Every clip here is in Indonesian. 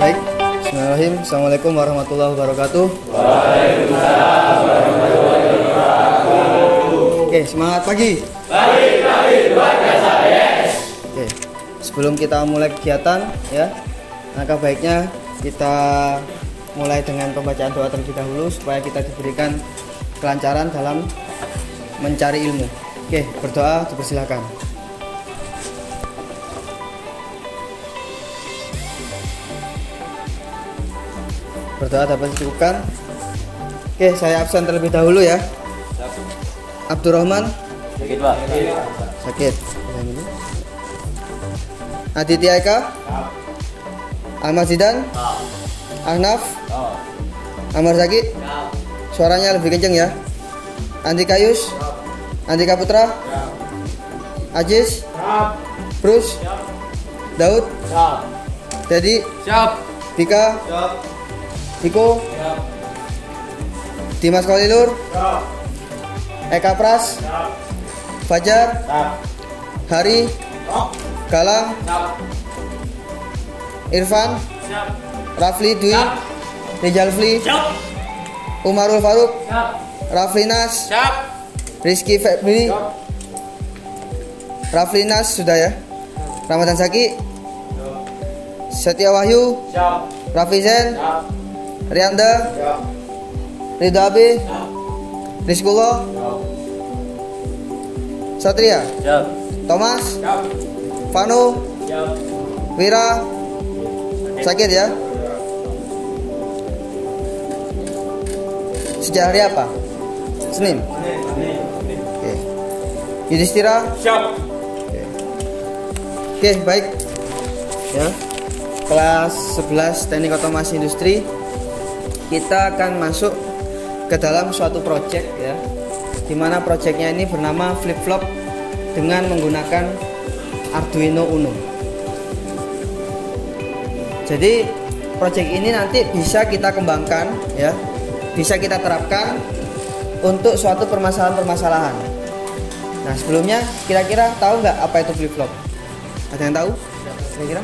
Baik, bismillahirrahmanirrahim. Assalamualaikum warahmatullahi wabarakatuh. Waalaikumsalam warahmatullahi wabarakatuh. Oke, semangat pagi. Pagi luar biasa, yes. Oke, sebelum kita mulai kegiatan ya, maka baiknya kita mulai dengan pembacaan doa terlebih dahulu supaya kita diberikan kelancaran dalam mencari ilmu. Oke, berdoa, dipersilakan. Berdoa dapat dicukupkan. Oke, saya absen terlebih dahulu ya. Abdurrahman Sakit, Pak. sakit. Aditya Eka, Ahmad Zidan, Ahnaf, Amar Zaki. Suaranya lebih kenceng ya. Andika Yus, Andika Putra, Ajis, Bruce, Daud, Dedi, Dika, Diko, Dimas Kolilur, Eka Pras, Fajar, Hari, Galang, Irfan, Rafli Dwi, Rijalfli, Umarul Faruk, Raflinas, Rizky Febri, Raflinas sudah ya. Ramadan Saki, Setia Wahyu, Raffi Zen, Rianda, Ridho Abi, Rizkullah, Satria, Thomas, Vanu, Wira, sakit ya. Sejak hari apa? Senin. Oke. Yudhistira. Oke, baik. Ya. Kelas 11 Teknik Otomasi Industri. Kita akan masuk ke dalam suatu project ya. Di mana projectnya ini bernama flip-flop dengan menggunakan Arduino Uno. Jadi project ini nanti bisa kita kembangkan ya. Bisa kita terapkan untuk suatu permasalahan-permasalahan. Nah, sebelumnya kira-kira tahu nggak apa itu flip-flop? Ada yang tahu? Kira-kira?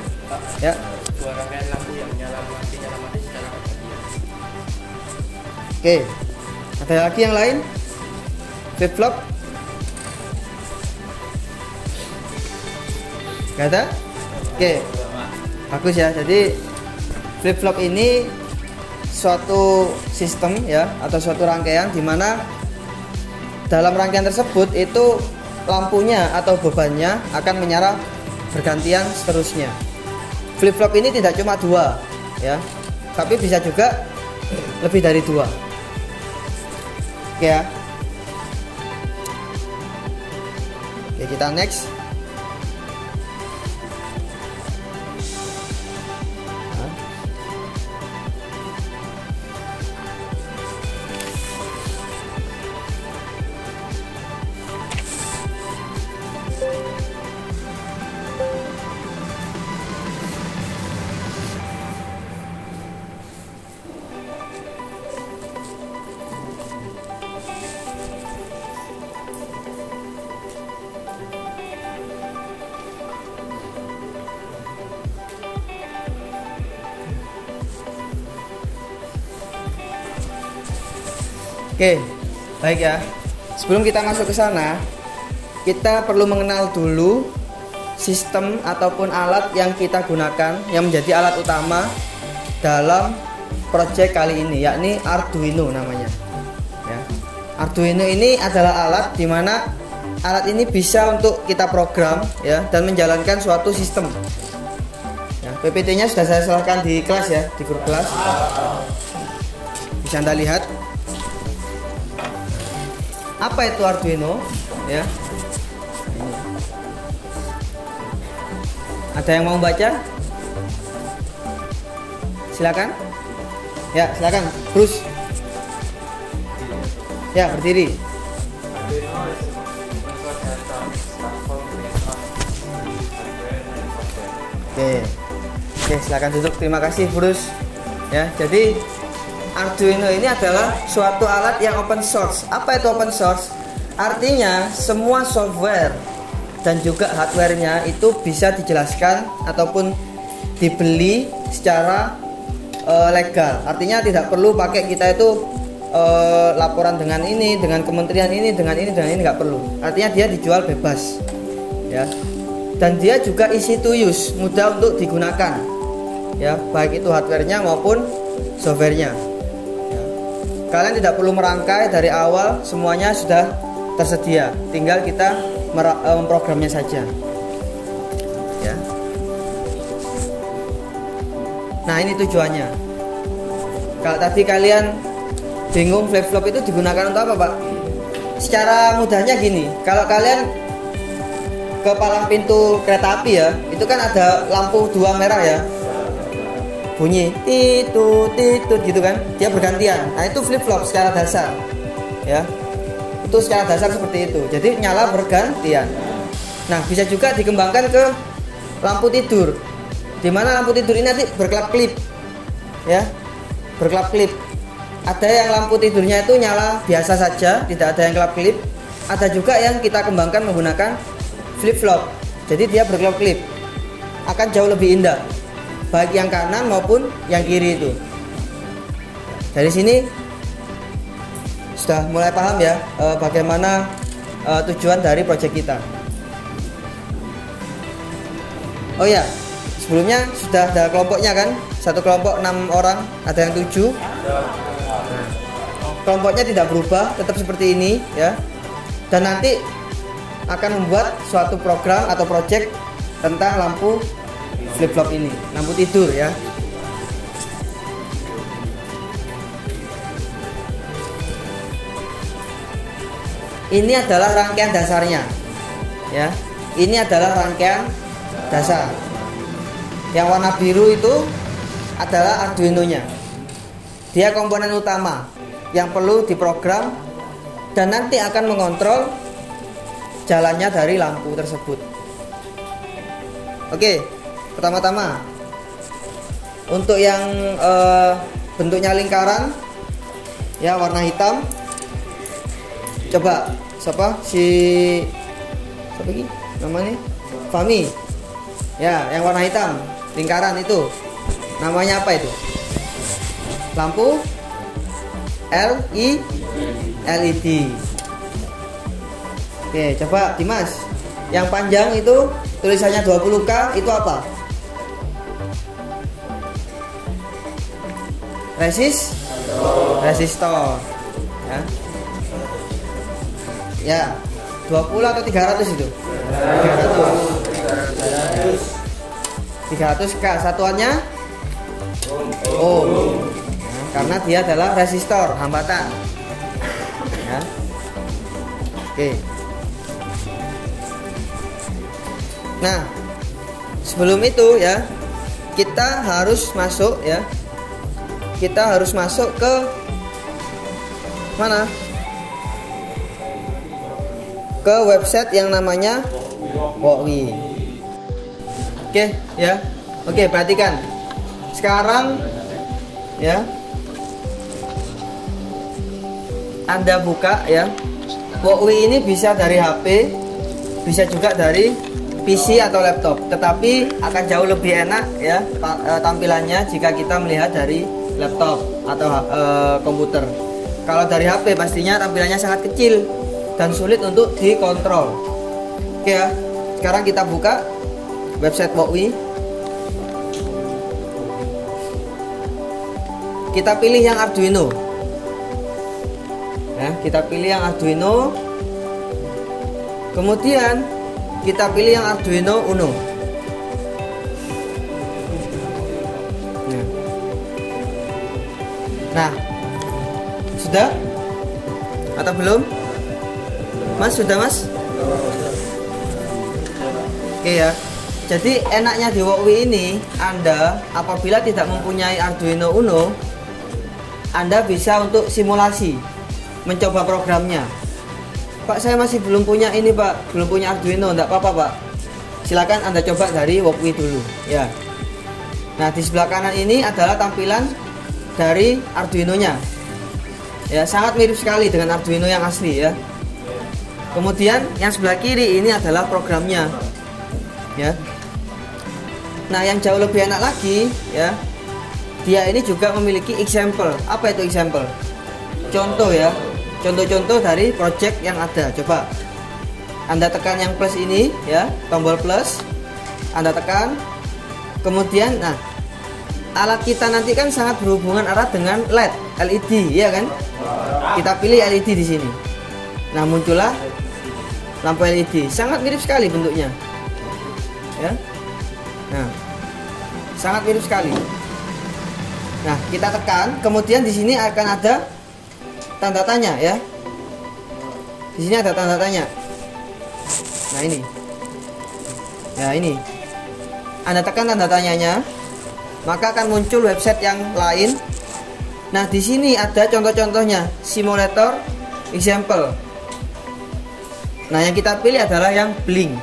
Ya. Dua rangkaian lampu yang nyala mati secara bergantian. Oke. Ada lagi yang lain? Flip-flop? Gak ada? Oke. Bagus ya. Jadi flip-flop ini suatu sistem ya, atau suatu rangkaian di mana dalam rangkaian tersebut itu lampunya atau bebannya akan menyala bergantian seterusnya. Flip-flop ini tidak cuma dua ya, tapi bisa juga lebih dari dua. Oke ya. Oke, kita next. Oke, baik ya. Sebelum kita masuk ke sana, kita perlu mengenal dulu sistem ataupun alat yang kita gunakan, yang menjadi alat utama dalam project kali ini, yakni Arduino namanya. Ya. Arduino ini adalah alat di mana alat ini bisa untuk kita program ya dan menjalankan suatu sistem. Ya, PPT-nya sudah saya serahkan di kelas ya, di grup kelas. Bisa Anda lihat. Apa itu Arduino? Ya. Ada yang mau baca? Silakan. Ya, silakan. Bruce. Ya, berdiri. Oke, silakan duduk. Terima kasih, Bruce. Ya, jadi Arduino ini adalah suatu alat yang open source. Apa itu open source? Artinya semua software dan juga hardware-nya itu bisa dijelaskan ataupun dibeli secara legal. Artinya tidak perlu pakai kita itu laporan dengan ini, dengan kementerian ini, dengan ini nggak perlu. Artinya dia dijual bebas, ya. Dan dia juga easy to use, mudah untuk digunakan, ya, baik itu hardware-nya maupun software-nya. Ya. Kalian tidak perlu merangkai dari awal, semuanya sudah tersedia, tinggal kita memprogramnya saja, ya. Nah, ini tujuannya. Kalau tadi kalian bingung flip-flop itu digunakan untuk apa, Pak? Secara mudahnya gini, kalau kalian ke palang pintu kereta api ya, itu kan ada lampu 2 merah ya, bunyi titut titut gitu kan, dia bergantian. Nah, itu flip-flop secara dasar, ya. Itu secara dasar seperti itu. Jadi nyala bergantian. Nah, bisa juga dikembangkan ke lampu tidur, dimana lampu tidur ini nanti berkelap-kelip, ya, berkelap-kelip. Ada yang lampu tidurnya itu nyala biasa saja, tidak ada yang kelap-kelip. Ada juga yang kita kembangkan menggunakan flip-flop, jadi dia berkelap-kelip, akan jauh lebih indah, baik yang kanan maupun yang kiri itu. Dari sini sudah mulai paham ya bagaimana tujuan dari proyek kita. Oh ya, sebelumnya sudah ada kelompoknya kan, satu kelompok 6 orang, ada yang 7. Kelompoknya tidak berubah, tetap seperti ini ya. Dan nanti akan membuat suatu program atau project tentang lampu flip-flop ini, lampu tidur ya. Ini adalah rangkaian dasarnya, ya. Ini adalah rangkaian dasar. Yang warna biru itu adalah Arduino-nya. Dia komponen utama yang perlu diprogram dan nanti akan mengontrol jalannya dari lampu tersebut. Oke, pertama-tama untuk yang bentuknya lingkaran ya, warna hitam. Coba siapa ini namanya? Fami. Ya, yang warna hitam lingkaran itu namanya apa itu? Lampu LED. Oke, coba Dimas. Yang panjang itu tulisannya 20K itu apa? Resistor. Ya. Ya, 20 atau 300 itu? 300K satuannya ohm. Nah, karena dia adalah resistor, hambatan. Ya. Oke. Nah, sebelum itu ya, kita harus masuk ya. Kita harus masuk ke mana? Ke website yang namanya Wokwi. Oke, ya. Oke, perhatikan. Sekarang ya, Anda buka ya. Wokwi ini bisa dari HP, bisa juga dari PC atau laptop, tetapi akan jauh lebih enak ya tampilannya jika kita melihat dari laptop atau komputer. Kalau dari HP pastinya tampilannya sangat kecil dan sulit untuk dikontrol. Oke ya, sekarang kita buka website Wokwi. Kita pilih yang Arduino. Ya, kita pilih yang Arduino. Kemudian kita pilih yang Arduino Uno. Nah, sudah? Atau belum? Mas, sudah Mas? Oke ya. Jadi enaknya di Wokwi ini, Anda apabila tidak mempunyai Arduino Uno, Anda bisa untuk simulasi, mencoba programnya. Pak, saya masih belum punya ini Pak, belum punya Arduino. Enggak apa-apa Pak, silakan Anda coba dari Wokwi dulu ya. Nah, di sebelah kanan ini adalah tampilan dari Arduino-nya ya, sangat mirip sekali dengan Arduino yang asli ya. Kemudian yang sebelah kiri ini adalah programnya ya. Nah, yang jauh lebih enak lagi ya, dia ini juga memiliki example. Apa itu example? Contoh ya, contoh-contoh dari project yang ada. Coba Anda tekan yang plus ini ya, tombol plus, Anda tekan, kemudian nah alat kita nanti kan sangat berhubungan erat dengan LED, ya kan? Kita pilih LED di sini. Nah, muncullah lampu LED. Sangat mirip sekali bentuknya. Ya. Nah, sangat mirip sekali. Nah, kita tekan, kemudian di sini akan ada tanda tanya ya. Di sini ada tanda tanya. Nah, ini. Ya, ini. Anda tekan tanda tanyanya, maka akan muncul website yang lain. Nah, di sini ada contoh-contohnya, simulator example. Nah, yang kita pilih adalah yang Blink.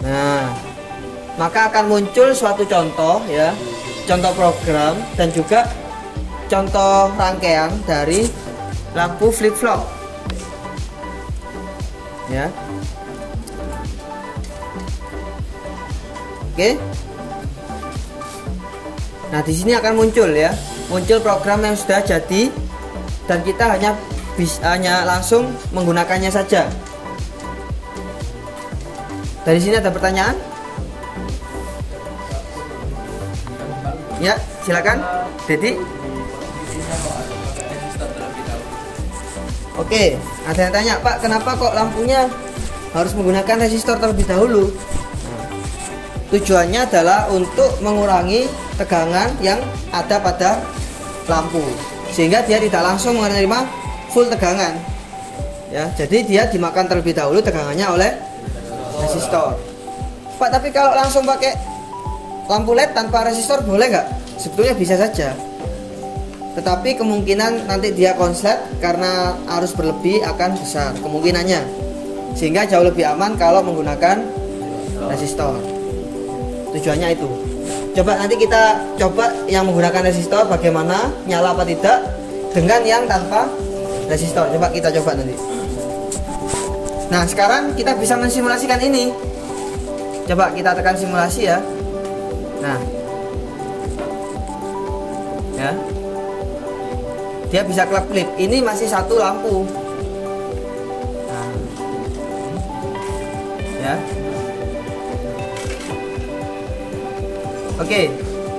Nah, maka akan muncul suatu contoh ya, contoh program dan juga contoh rangkaian dari lampu flip-flop. Ya. Oke. Nah, di sini akan muncul ya, muncul program yang sudah jadi dan kita hanya langsung menggunakannya saja. Dari sini ada pertanyaan? Ya, silakan, Dedi. Oke, ada yang tanya, Pak, kenapa kok lampunya harus menggunakan resistor terlebih dahulu? Nah, tujuannya adalah untuk mengurangi tegangan yang ada pada lampu, sehingga dia tidak langsung menerima full tegangan. Ya, jadi dia dimakan terlebih dahulu tegangannya oleh resistor. Pak, tapi kalau langsung pakai lampu LED tanpa resistor boleh nggak? Sebetulnya bisa saja, tetapi kemungkinan nanti dia konslet karena arus berlebih akan besar kemungkinannya, sehingga jauh lebih aman kalau menggunakan resistor. Tujuannya itu. Coba nanti kita coba yang menggunakan resistor bagaimana, nyala apa tidak dengan yang tanpa resistor. Coba kita coba nanti. Nah, sekarang kita bisa mensimulasikan ini. Coba kita tekan simulasi ya. Nah, ya, dia bisa klip-klip. Ini masih satu lampu. Nah, ya. Oke,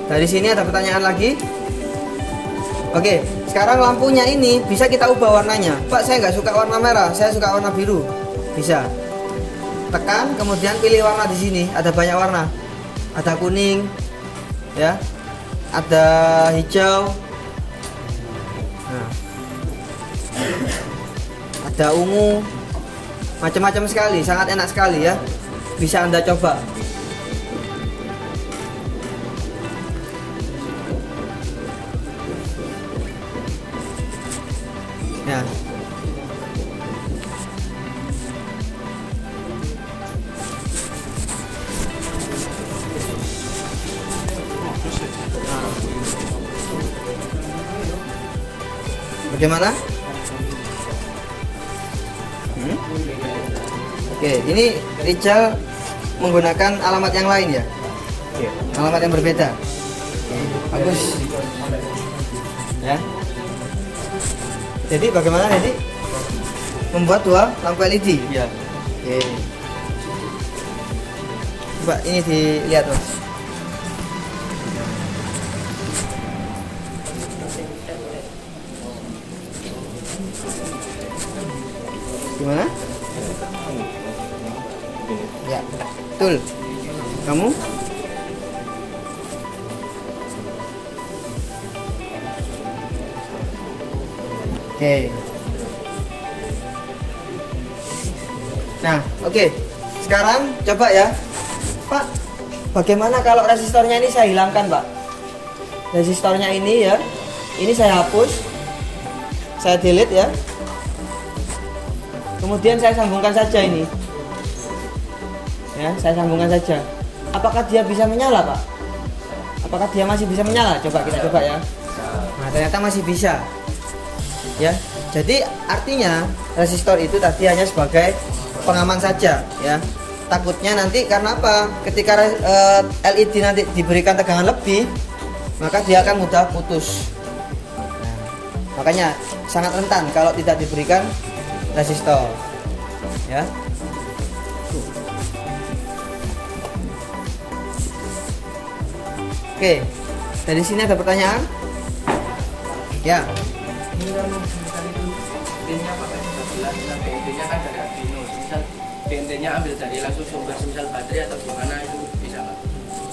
dari sini ada pertanyaan lagi. Oke, sekarang lampunya ini bisa kita ubah warnanya. Pak, saya nggak suka warna merah, saya suka warna biru. Bisa. Tekan, kemudian pilih warna di sini. Ada banyak warna. Ada kuning, ya. Ada hijau. Nah, ada ungu. Macam-macam sekali, sangat enak sekali ya. Bisa Anda coba. Ya. Bagaimana? Oke, ini Rijal menggunakan alamat yang lain ya? Alamat yang berbeda. Bagus. Ya. Jadi bagaimana jadi membuat dua lampu LED? Iya. Oke. Coba ini dilihat, Mas. Gimana? Ya, betul. Kamu? Oke. Nah, oke. Sekarang coba ya, Pak. Bagaimana kalau resistornya ini saya hilangkan, Pak? Resistornya ini ya, ini saya hapus, saya delete ya. Kemudian saya sambungkan saja ini. Ya, saya sambungkan saja. Apakah dia bisa menyala, Pak? Apakah dia masih bisa menyala? Coba kita coba ya. Nah, ternyata masih bisa. Ya, jadi artinya resistor itu tadi hanya sebagai pengaman saja ya. takutnya nanti karena apa? Ketika LED nanti diberikan tegangan lebih, maka dia akan mudah putus. Nah, makanya sangat rentan kalau tidak diberikan resistor. Ya. Oke, dari sini ada pertanyaan? Ya. Ini kan misal itu intinya pakai 13 sampai intinya kan dari Arduino. Misal intinya ambil dari langsung sumber misal baterai atau gimana itu bisa nggak?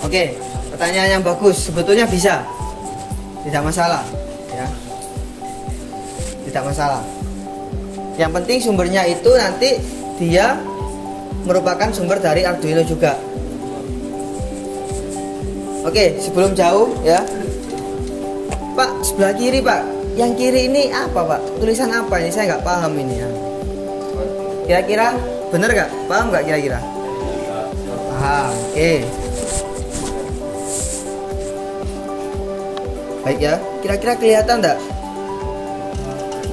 Oke, pertanyaan yang bagus. Sebetulnya bisa, tidak masalah, ya. Tidak masalah. Yang penting sumbernya itu nanti dia merupakan sumber dari Arduino juga. Oke, sebelum jauh ya, Pak, sebelah kiri Pak, yang kiri ini apa Pak? Tulisan apa ini? Saya nggak paham ini ya. Kira-kira bener nggak? Paham nggak kira-kira? Paham. Oke. Baik ya. Kira-kira kelihatan nggak?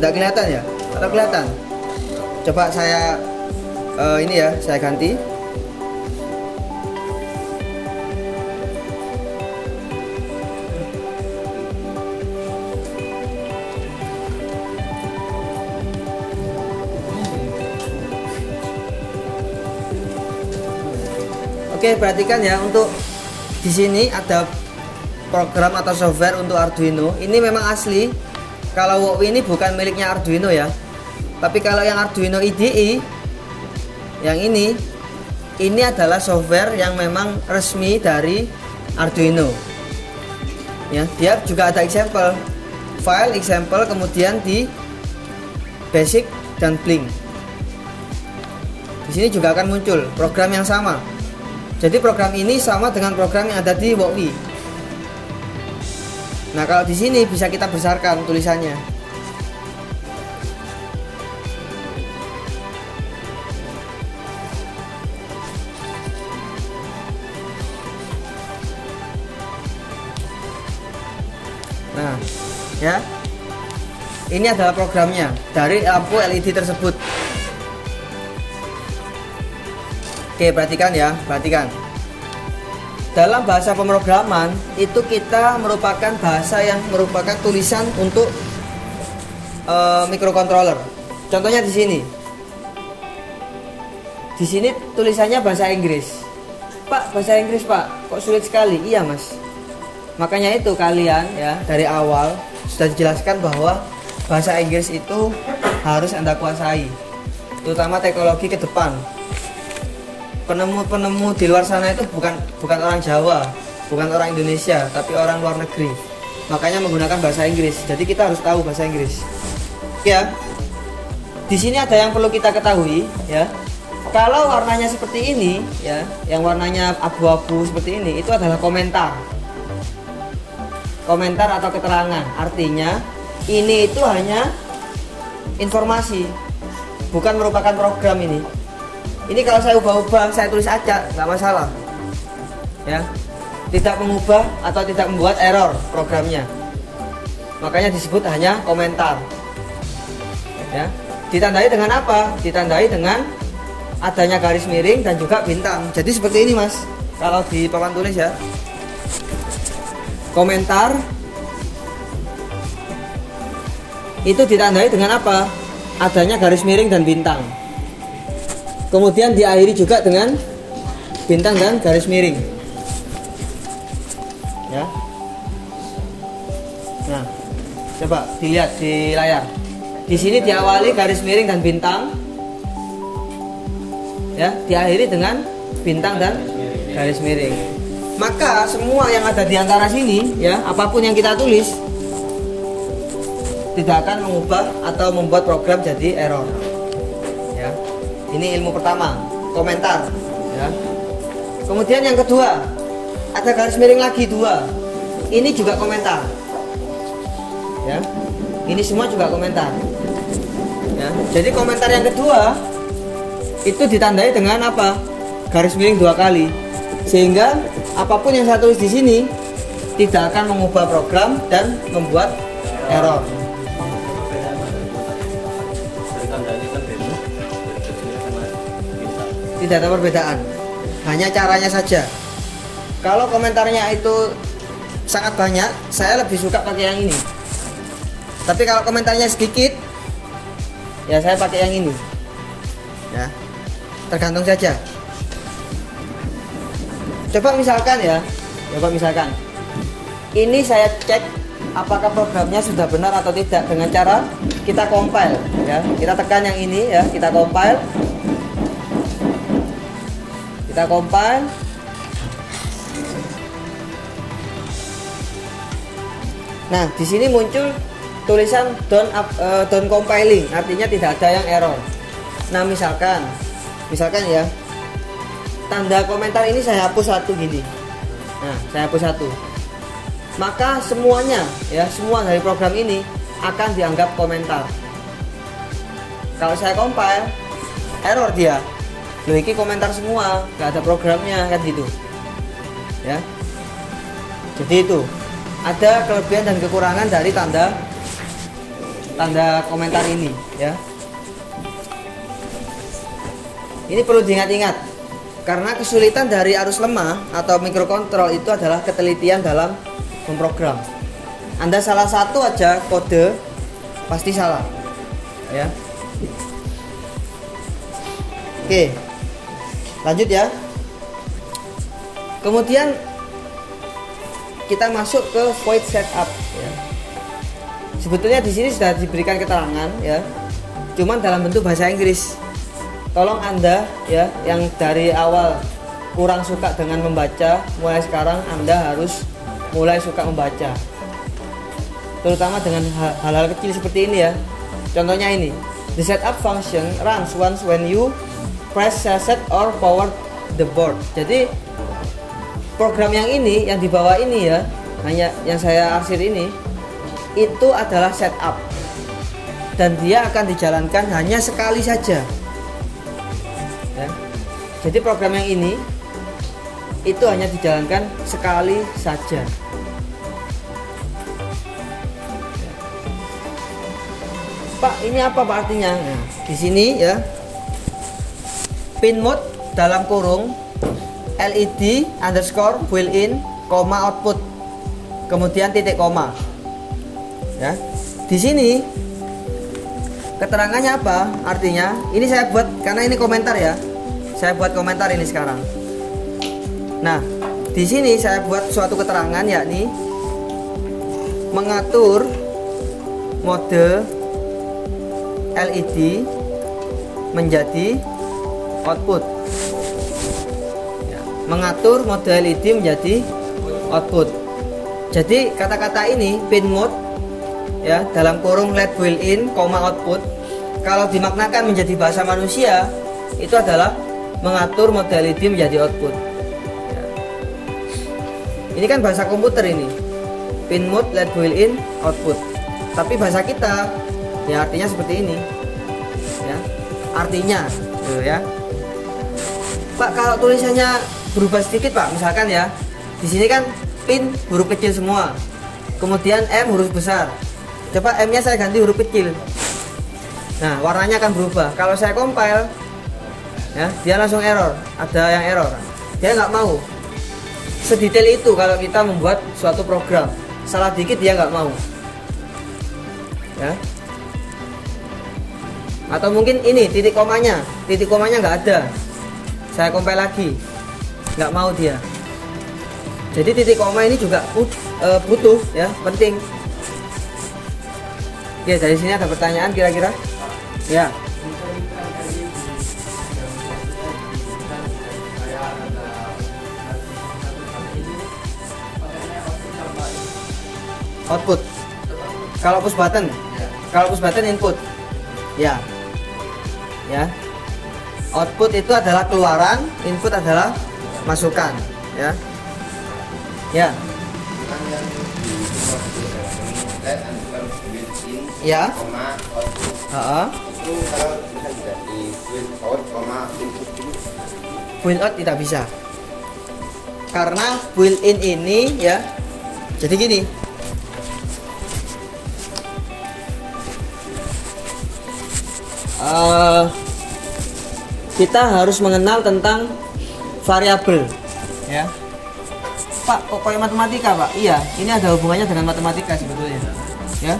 Nggak kelihatan ya? Atau kelihatan? Coba saya ini ya, saya ganti. Oke, perhatikan ya, untuk di sini ada program atau software untuk Arduino. Ini memang asli. Kalau WOWI ini bukan miliknya Arduino ya. Tapi kalau yang Arduino IDE yang ini adalah software yang memang resmi dari Arduino. Ya, dia juga ada example, file example, kemudian di basic dan blink. Di sini juga akan muncul program yang sama. Jadi program ini sama dengan program yang ada di WOWI. Nah, kalau di sini bisa kita besarkan tulisannya. Nah, ya. Ini adalah programnya dari lampu LED tersebut. Oke, perhatikan ya, perhatikan. Dalam bahasa pemrograman itu kita merupakan bahasa yang merupakan tulisan untuk microcontroller. Contohnya di sini. Di sini tulisannya bahasa Inggris. Pak, bahasa Inggris Pak, kok sulit sekali? Iya Mas. Makanya itu kalian ya dari awal sudah dijelaskan bahwa bahasa Inggris itu harus Anda kuasai, terutama teknologi ke depan. Penemu-penemu di luar sana itu bukan orang Jawa, bukan orang Indonesia, tapi orang luar negeri. Makanya menggunakan bahasa Inggris. Jadi kita harus tahu bahasa Inggris. Ya. Di sini ada yang perlu kita ketahui, ya. Kalau warnanya seperti ini, ya, yang warnanya abu-abu seperti ini, itu adalah komentar. Komentar atau keterangan. Artinya ini itu hanya informasi, bukan merupakan program ini. Ini kalau saya ubah-ubah, saya tulis aja, nggak masalah. Ya, tidak mengubah atau tidak membuat error programnya. Makanya disebut hanya komentar. Ya, ditandai dengan apa? Ditandai dengan adanya garis miring dan juga bintang. Jadi seperti ini Mas. Kalau di papan tulis ya. Komentar itu ditandai dengan apa? Adanya garis miring dan bintang. Kemudian diakhiri juga dengan bintang dan garis miring. Ya. Nah, coba dilihat di layar. Di sini diawali garis miring dan bintang. Ya, diakhiri dengan bintang dan garis miring. Maka semua yang ada di antara sini, ya, apapun yang kita tulis tidak akan mengubah atau membuat program jadi error. Ya. Ini ilmu pertama, komentar. Ya. Kemudian yang kedua, ada garis miring lagi 2. Ini juga komentar. Ya. Ini semua juga komentar. Ya. Jadi komentar yang kedua itu ditandai dengan apa? Garis miring 2 kali. Sehingga apapun yang saya tulis di sini tidak akan mengubah program dan membuat error. tidak ada perbedaan, hanya caranya saja. Kalau komentarnya itu sangat banyak, saya lebih suka pakai yang ini. Tapi kalau komentarnya sedikit, ya saya pakai yang ini. Ya, tergantung saja. Coba misalkan ini saya cek apakah programnya sudah benar atau tidak dengan cara kita compile, ya. Kita tekan yang ini, ya, kita compile. Nah, di sini muncul tulisan don't compiling, artinya tidak ada yang error. Nah, misalkan ya, tanda komentar ini saya hapus satu gini. Nah, saya hapus satu. Maka semuanya, ya, semua dari program ini akan dianggap komentar. Kalau saya compile, error dia. Loh, ini komentar semua, nggak ada programnya, kan gitu. Ya. Jadi itu ada kelebihan dan kekurangan dari tanda komentar ini, ya. Ini perlu diingat-ingat, karena kesulitan dari arus lemah atau mikrokontrol itu adalah ketelitian dalam memprogram. Anda salah satu aja kode pasti salah, ya. Oke, lanjut ya. Kemudian kita masuk ke void setup, ya. Sebetulnya di sini sudah diberikan keterangan, ya, cuman dalam bentuk bahasa Inggris. Tolong Anda, ya, yang dari awal kurang suka dengan membaca, mulai sekarang Anda harus mulai suka membaca, terutama dengan hal-hal kecil seperti ini, ya. Contohnya ini, the setup function runs once when you press reset or power the board. Jadi program yang ini, yang di bawah ini, ya, hanya yang saya arsir ini, itu adalah setup, dan dia akan dijalankan hanya sekali saja, ya. Jadi program yang ini itu hanya dijalankan sekali saja. Pak, ini apa Pak artinya? Nah, di sini, ya, pin mode dalam kurung LED underscore built-in, output, kemudian titik koma. Ya, di sini keterangannya apa? Artinya, ini saya buat karena ini komentar, ya. Saya buat komentar ini sekarang. Nah, di sini saya buat suatu keterangan, yakni mengatur mode LED menjadi output. Ya, mengatur mode LED menjadi output. Jadi kata-kata ini pin mode, ya, dalam kurung LED built-in, output, kalau dimaknakan menjadi bahasa manusia itu adalah mengatur mode LED menjadi output. Ya. Ini kan bahasa komputer ini, pin mode LED built-in output. Tapi bahasa kita, ya, artinya seperti ini, ya. Artinya, tuh, ya. Pak, kalau tulisannya berubah sedikit, Pak, misalkan, ya, di sini kan pin huruf kecil semua, kemudian M huruf besar. Coba M-nya saya ganti huruf kecil. Nah, warnanya akan berubah. Kalau saya compile, ya, dia langsung error. Ada yang error. Dia nggak mau. Sedetail itu kalau kita membuat suatu program. Salah dikit dia nggak mau. Ya. Atau mungkin ini titik komanya nggak ada. Saya compile lagi, nggak mau dia. Jadi titik koma ini juga butuh, ya, penting. Oke, dari sini ada pertanyaan kira-kira? Ya. Output. Kalau push button, kalau push button input, ya, ya. Output itu adalah keluaran, input adalah masukan, ya, ya. Ya. Itu kalau bisa tidak di build out, input dulu. Build out tidak bisa, karena built in ini, ya. Jadi gini. kita harus mengenal tentang variabel, ya. Pak, kok kayak matematika, Pak? Iya, ini ada hubungannya dengan matematika sebetulnya, ya.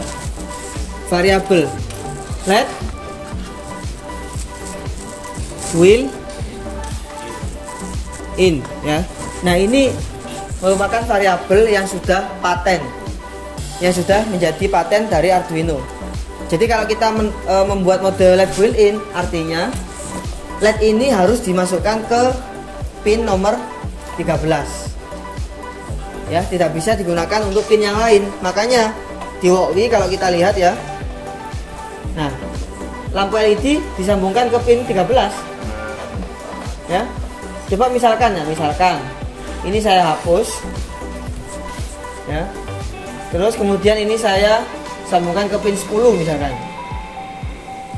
Variabel, let, will, in, ya. Nah, ini merupakan variabel yang sudah paten, yang sudah menjadi paten dari Arduino. Jadi kalau kita membuat mode let will in, artinya let ini harus dimasukkan ke pin nomor 13. Ya, tidak bisa digunakan untuk pin yang lain. Makanya di Wokwi kalau kita lihat ya, nah, lampu LED disambungkan ke pin 13. Ya. Coba misalkan ya, misalkan ini saya hapus. Ya. Terus kemudian ini saya sambungkan ke pin 10 misalkan.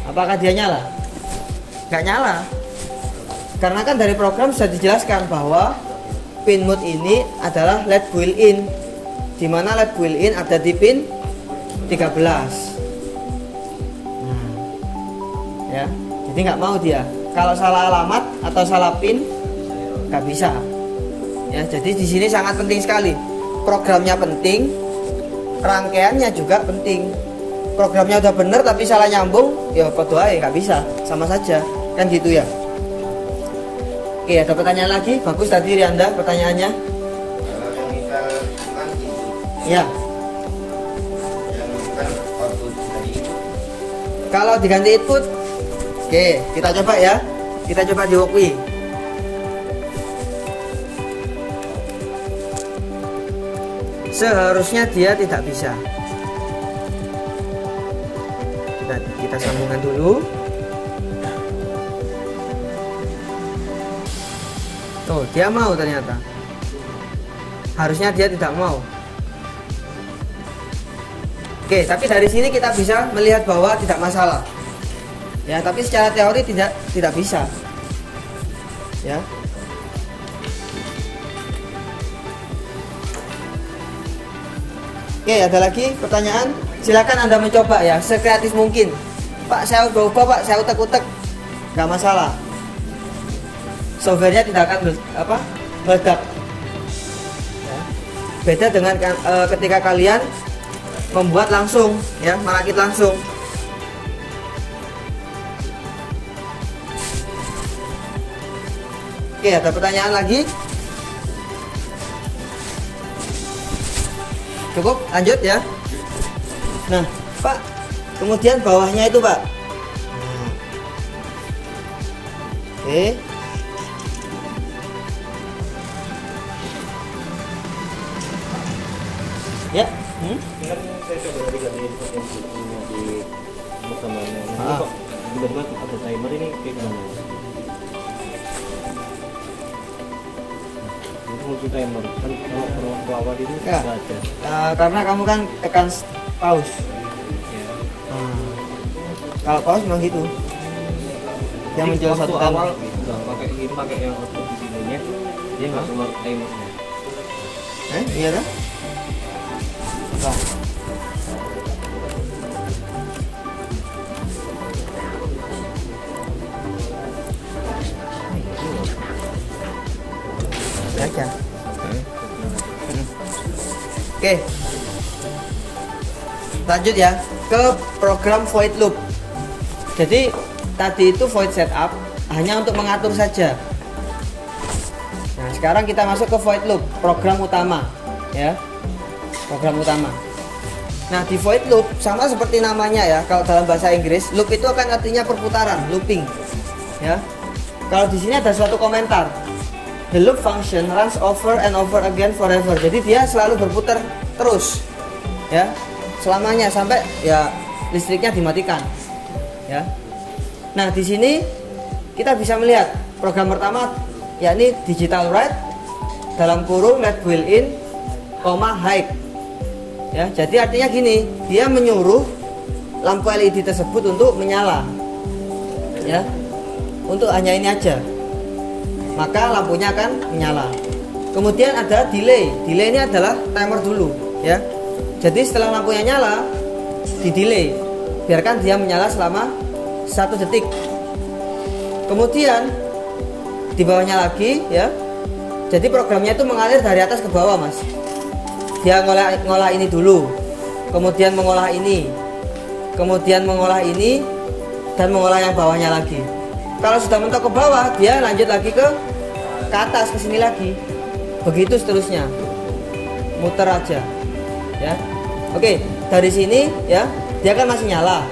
Apakah dia nyala? Nggak nyala. Karena kan dari program sudah dijelaskan bahwa pin mode ini adalah let will in, di mana let will in ada di pin 13. Nah, ya, jadi nggak mau dia. Kalau salah alamat atau salah pin nggak bisa. Ya, jadi di sini sangat penting sekali. Programnya penting, rangkaiannya juga penting. Programnya udah bener tapi salah nyambung, ya berdoa ya nggak bisa, sama saja, kan gitu ya. Oke, ada pertanyaan lagi? Bagus tadi Rianda pertanyaannya. Yang misal kan ini, Ya. yang kan output tadi. Kalau diganti input, oke, kita coba ya. Kita coba di Wokwi. Seharusnya dia tidak bisa. Kita sambungkan dulu. Tuh, dia mau ternyata. Harusnya dia tidak mau. Oke, tapi dari sini kita bisa melihat bahwa tidak masalah. Ya, tapi secara teori tidak bisa. Ya. Oke, ada lagi pertanyaan? Silakan Anda mencoba ya, sekreatif mungkin. Pak, saya ubah-ubah, Pak, saya utek-utek. Nggak masalah. Softwarenya tidak akan meledak. Ya. Beda dengan ketika kalian membuat langsung, ya, merakit langsung. Oke, ada pertanyaan lagi? Cukup, lanjut ya. Nah, Pak, kemudian bawahnya itu, Pak. Oke. Ya. Kan saya coba tadi ganti input yang sebelumnya di perkembangannya. Ini kok tiba-tiba ada timer ini kayak gimana? Itu muncul timer kan kalau awal itu Ya. nggak ada. Karena kamu kan tekan pause. Ya. Kalau pause memang gitu. Yang Jadi muncul waktu satu awal timer. nggak pakai yang output di sininya, dia nggak keluar timernya. Iya kan? Nah. Aja. Oke. Lanjut ya ke program void loop. Jadi tadi itu void setup hanya untuk mengatur saja. Nah, sekarang kita masuk ke void loop, program utama, ya. Program utama. Nah, di void loop sama seperti namanya ya, kalau dalam bahasa Inggris, loop itu akan artinya perputaran, looping. Ya. Kalau di sini ada suatu komentar. The loop function runs over and over again forever. Jadi dia selalu berputar terus. Ya. Selamanya sampai ya listriknya dimatikan. Ya. Nah, di sini kita bisa melihat program pertama yakni digital write dalam kurung let will in, hide. Ya, jadi artinya gini, dia menyuruh lampu LED tersebut untuk menyala. Ya. Untuk hanya ini aja. Maka lampunya akan menyala. Kemudian ada delay. Delay ini adalah timer dulu, ya. Jadi setelah lampunya nyala, di delay. Biarkan dia menyala selama 1 detik. Kemudian di bawahnya lagi ya. Jadi programnya itu mengalir dari atas ke bawah, Mas. Dia ngolah ini dulu, kemudian mengolah ini, kemudian mengolah ini, dan mengolah yang bawahnya lagi. Kalau sudah mentok ke bawah, dia lanjut lagi ke atas, ke sini lagi. Begitu seterusnya. Muter aja. Ya. Oke, dari sini ya, dia kan masih nyala.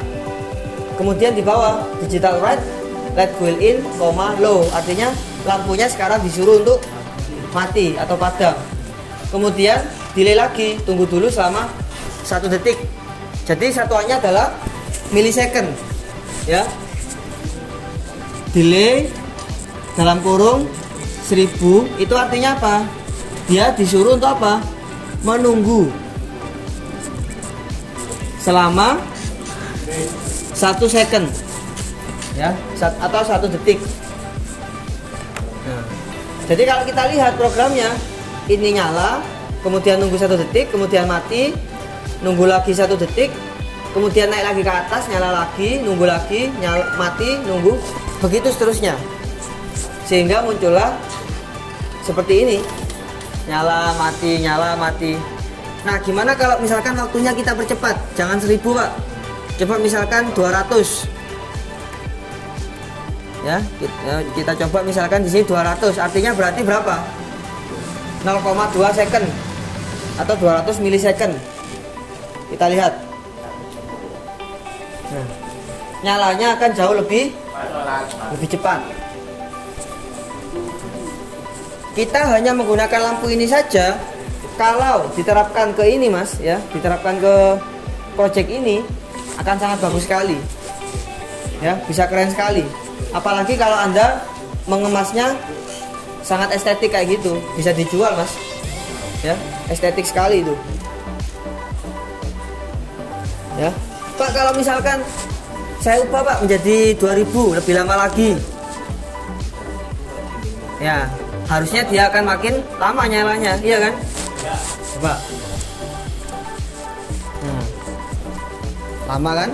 Kemudian di bawah digital right, LED wheel in, low. Artinya lampunya sekarang disuruh untuk mati atau padam. Kemudian delay lagi, tunggu dulu selama 1 detik. Jadi satuannya adalah millisecond. Ya. Delay dalam kurung 1000 itu artinya apa? Dia disuruh untuk apa? Menunggu selama 1 second ya, atau 1 detik. Nah, jadi kalau kita lihat programnya, ini nyala, kemudian nunggu 1 detik, kemudian mati, nunggu lagi 1 detik, kemudian naik lagi ke atas, nyala lagi, nunggu lagi, nyala, mati, nunggu, begitu seterusnya, sehingga muncullah seperti ini, nyala mati, nyala mati. Nah, gimana kalau misalkan waktunya kita percepat? Jangan 1000, Pak. Coba misalkan 200. Ya, kita coba misalkan di sini 200. Artinya berarti berapa? 0,2 second atau 200 millisecond. Kita lihat. Nah, nyalanya akan jauh lebih cepat. Kita hanya menggunakan lampu ini saja. Kalau diterapkan ke ini, Mas, ya, diterapkan ke project ini akan sangat bagus sekali. Ya, bisa keren sekali. Apalagi kalau Anda mengemasnya sangat estetik kayak gitu, bisa dijual, Mas. Ya, estetik sekali itu. Ya. Pak, kalau misalkan saya ubah, Pak, menjadi 2000, lebih lama lagi. Ya, harusnya dia akan makin lama nyalanya, iya kan? Coba. Nah, lama kan?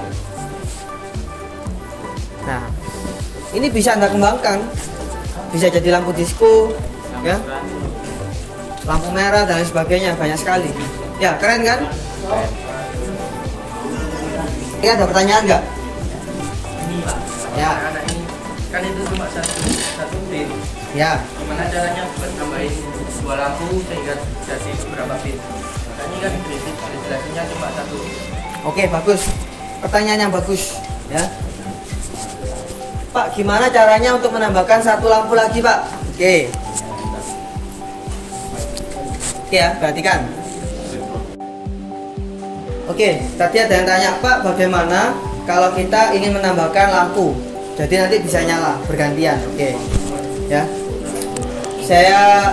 Nah, ini bisa Anda kembangkan, bisa jadi lampu disco, ya, lampu merah dan sebagainya, banyak sekali. Ya, keren kan? Ini ada pertanyaan nggak? Ini Pak, Ya. anak ini kan itu cuma satu pin. Ya. Gimana caranya buat tambahin 2 lampu sehingga jadi beberapa pin? Makanya kan ventilasinya cuma 1. Oke, bagus. Pertanyaan yang bagus, ya. Pak, gimana caranya untuk menambahkan 1 lampu lagi, Pak? Oke. Oke ya, perhatikan. Oke, tadi ada yang tanya, Pak, bagaimana kalau kita ingin menambahkan lampu? Jadi nanti bisa nyala bergantian. Oke. Ya. Saya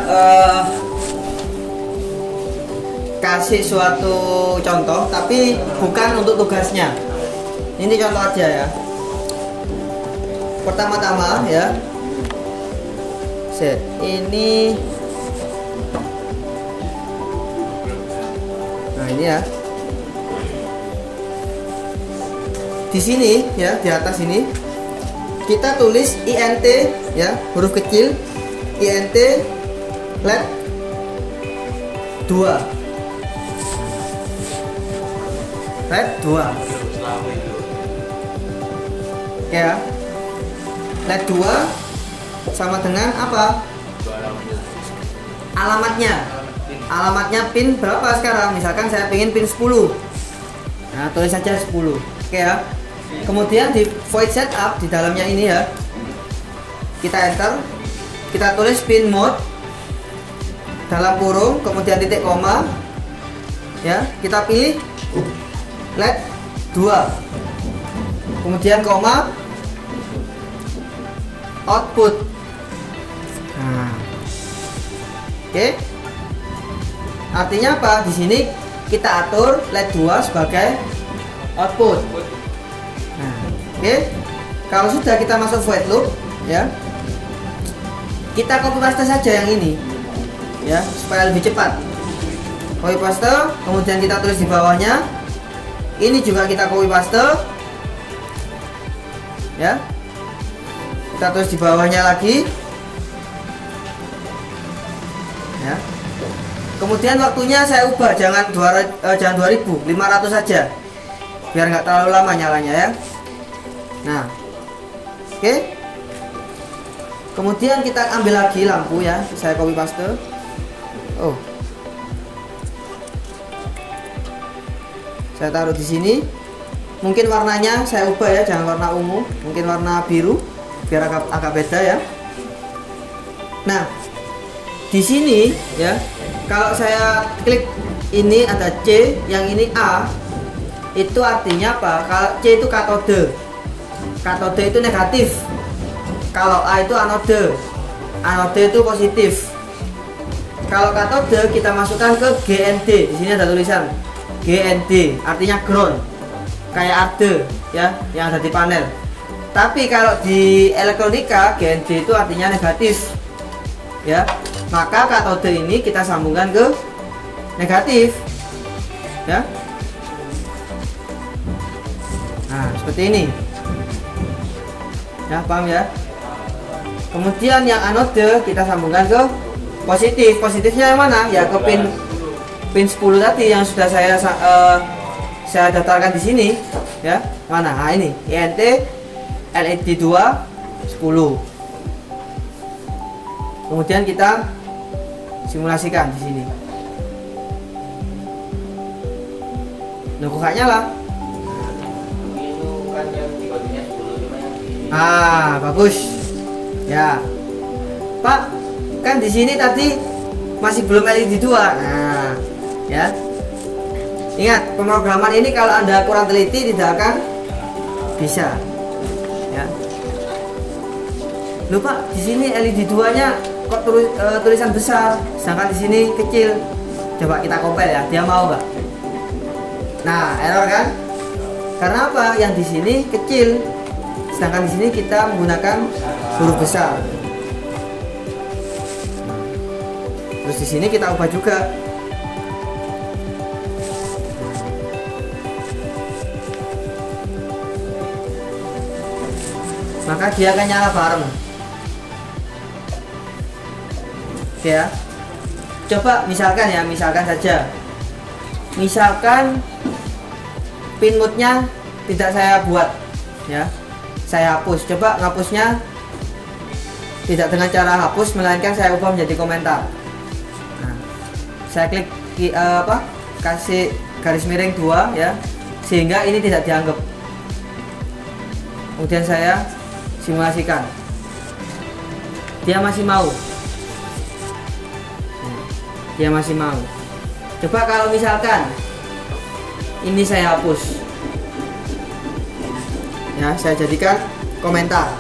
kasih suatu contoh, tapi bukan untuk tugasnya. Ini contoh aja ya. Pertama-tama ya, ini, nah ini ya, di sini ya, di atas ini kita tulis INT ya, huruf kecil, INT LED 2, LED 2, oke ya. LED 2 sama dengan apa? Alamatnya pin berapa sekarang? Misalkan saya pengen pin 10. Nah, tulis saja 10. Oke ya. Kemudian di void setup, di dalamnya ini ya, kita enter, kita tulis pin mode dalam kurung, kemudian titik koma ya, kita pilih LED 2, kemudian koma, output. Nah, oke. Artinya apa? Di sini kita atur LED 2 sebagai output. Nah, oke. Kalau sudah kita masuk void loop, ya, kita copy paste saja yang ini, ya, supaya lebih cepat. Copy paste, kemudian kita tulis di bawahnya. Ini juga kita copy paste, ya. Kita terus di bawahnya lagi. Ya. Kemudian waktunya saya ubah, jangan 2000, 500 saja. Biar nggak terlalu lama nyalanya ya. Nah. Oke. Kemudian kita ambil lagi lampu ya. Saya copy paste. Oh. Saya taruh di sini. Mungkin warnanya saya ubah ya, jangan warna ungu, mungkin warna biru biar agak beda ya. Nah, di sini ya, kalau saya klik ini ada C, yang ini A, itu artinya apa? Kalau C itu katode, katode itu negatif. Kalau A itu anode, anode itu positif. Kalau katode kita masukkan ke GND, di sini ada tulisan GND, artinya ground, kayak arde ya, yang ada di panel. Tapi kalau di elektronika GND itu artinya negatif ya, maka katode ini kita sambungkan ke negatif ya. Nah seperti ini ya, paham ya. Kemudian yang anode kita sambungkan ke positif. Positifnya yang mana ya, ke pin 10 tadi yang sudah saya daftarkan di sini ya. Mana? Nah ini INT LED 2 10. Kemudian kita simulasikan di sini. Loh kok gak nyala? Itu kan yang di bagiannya 10, cuma yang di Bagus. Ya. Pak, kan di sini tadi masih belum LED 2. Nah, ya. Ingat, pemrograman ini kalau Anda kurang teliti tidak akan bisa. Ya. Loh Pak, di sini LED 2-nya kok tulisan besar, sedangkan di sini kecil. Coba kita compare ya, dia mau nggak? Nah, error kan? Karena apa? Yang di sini kecil, sedangkan di sini kita menggunakan huruf besar. Terus di sini kita ubah juga. Maka dia akan nyala bareng. Oke ya. Coba misalkan ya, misalkan saja. Misalkan pin mode-nya tidak saya buat ya. Saya hapus. Coba ngapusnya tidak dengan cara hapus, melainkan saya ubah menjadi komentar. Nah, saya klik kasih garis miring 2 ya, sehingga ini tidak dianggap. Kemudian saya simulasikan, dia masih mau, dia masih mau. Coba kalau misalkan ini saya hapus ya, saya jadikan komentar.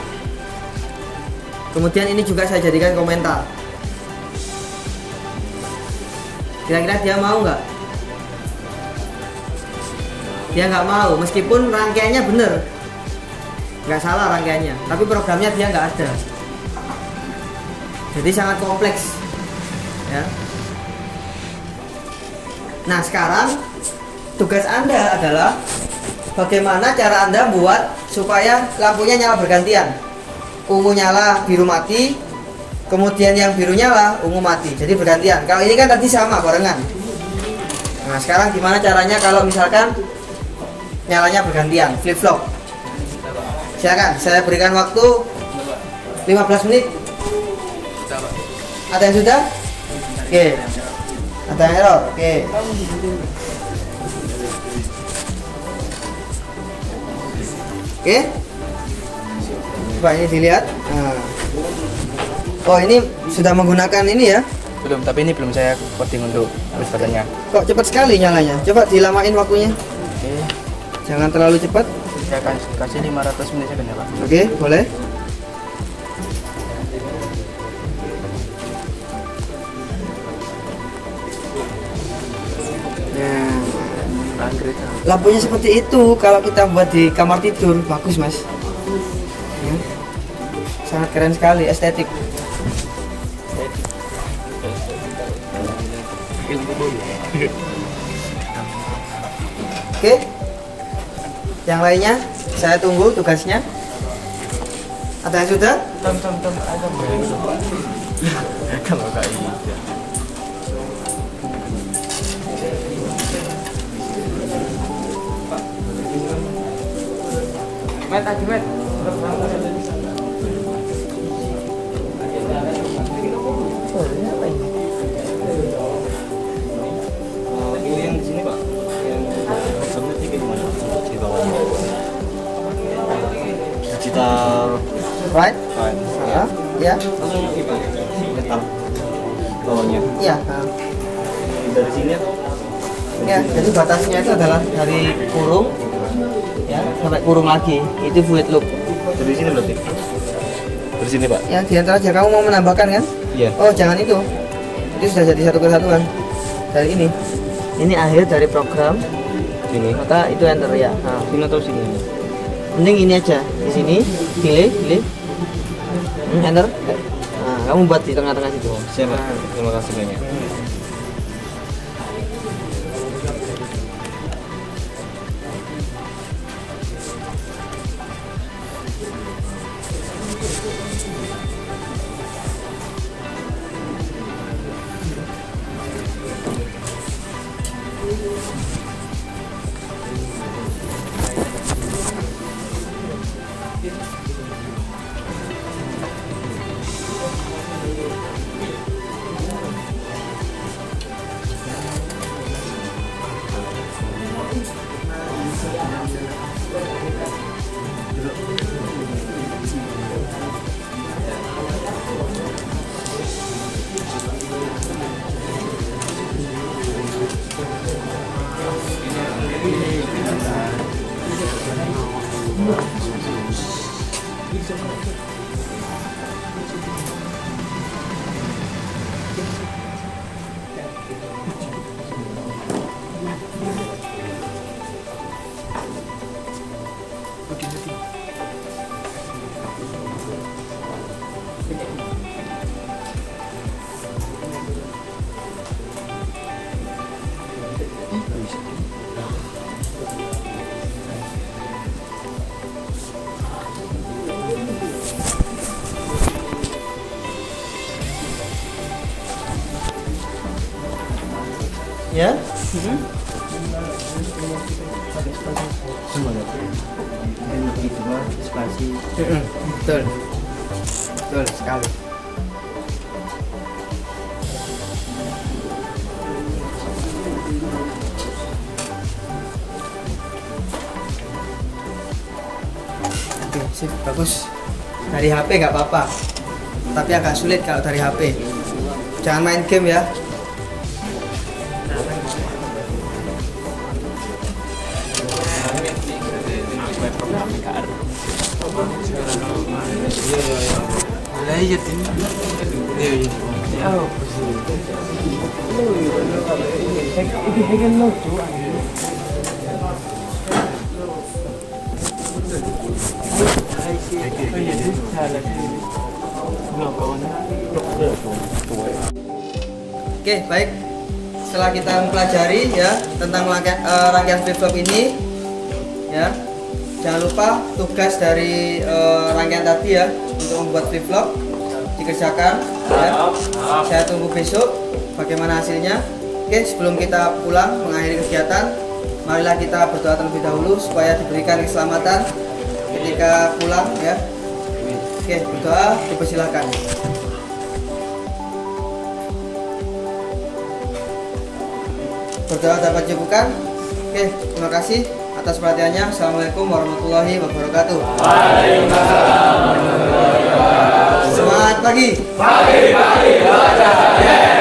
Kemudian ini juga saya jadikan komentar. Kira-kira dia mau nggak? Dia nggak mau, meskipun rangkaiannya bener, nggak salah rangkaiannya, tapi programnya dia nggak ada. Jadi sangat kompleks ya. Nah sekarang tugas Anda adalah bagaimana cara Anda buat supaya lampunya nyala bergantian. Ungu nyala, biru mati, kemudian yang biru nyala, ungu mati. Jadi bergantian. Kalau ini kan tadi sama barengan. Nah sekarang gimana caranya kalau misalkan nyalanya bergantian, flip flop? Silakan, saya berikan waktu 15 menit. Ada yang sudah? Oke. Ada yang error? Oke. Oke. Coba ini dilihat. Nah. Oh ini sudah menggunakan ini ya? Belum, tapi ini belum saya coding untuk arus baterainya. Kok cepat sekali nyalanya? Coba dilamain waktunya. Oke. Jangan terlalu cepat. Saya akan kasih 500 menit saja Pak. Oke, boleh. Nah, lampunya seperti itu. Kalau kita buat di kamar tidur, bagus mas. Ya. Sangat keren sekali, estetik. Oke. Yang lainnya saya tunggu tugasnya. Ada yang sudah? Kalau kayak gitu. Met, aja met. Ini yang di sini Pak, yang programnya kayak gimana di bawahnya? Digital Right? right. Ya. Langsung gimana? Metal bawahnya. Iya. Dari sini atau? Ya, jadi batasnya itu adalah dari kurung ya sampai kurung lagi. Itu fluid loop. Dari sini berarti? Dari sini Pak? Ya, di antara aja kamu mau menambahkan kan? Iya. Oh, jangan itu. Itu sudah jadi satu kesatuan. Dari ini. Ini akhir dari program. Sini. Maka itu enter ya. Nah, Sini atau sini? mending ini aja. Di sini, pilih. Enter. Nah, kamu buat di tengah-tengah situ. Siap Pak. Terima kasih banyak. Ya. Semuanya. Energi dua, spasi. Betul. Betul sekali. Oke, sip, bagus. Dari HP nggak apa-apa. Tapi agak sulit kalau dari HP. Jangan main game ya. Oke, baik. Setelah kita mempelajari ya tentang rangkaian flip-flop ini, ya, jangan lupa tugas dari rangkaian tadi ya untuk membuat flip-flop dikerjakan. Ya. Saya tunggu besok bagaimana hasilnya. Oke, sebelum kita pulang mengakhiri kegiatan, marilah kita berdoa terlebih dahulu supaya diberikan keselamatan ketika pulang ya. Oke, berdoa, dipersilakan. Berdoa dapat cukupkan. Oke, terima kasih atas perhatiannya. Assalamualaikum warahmatullahi wabarakatuh. Waalaikumsalam warahmatullahi wabarakatuh. Selamat pagi. Pagi-pagi belajar.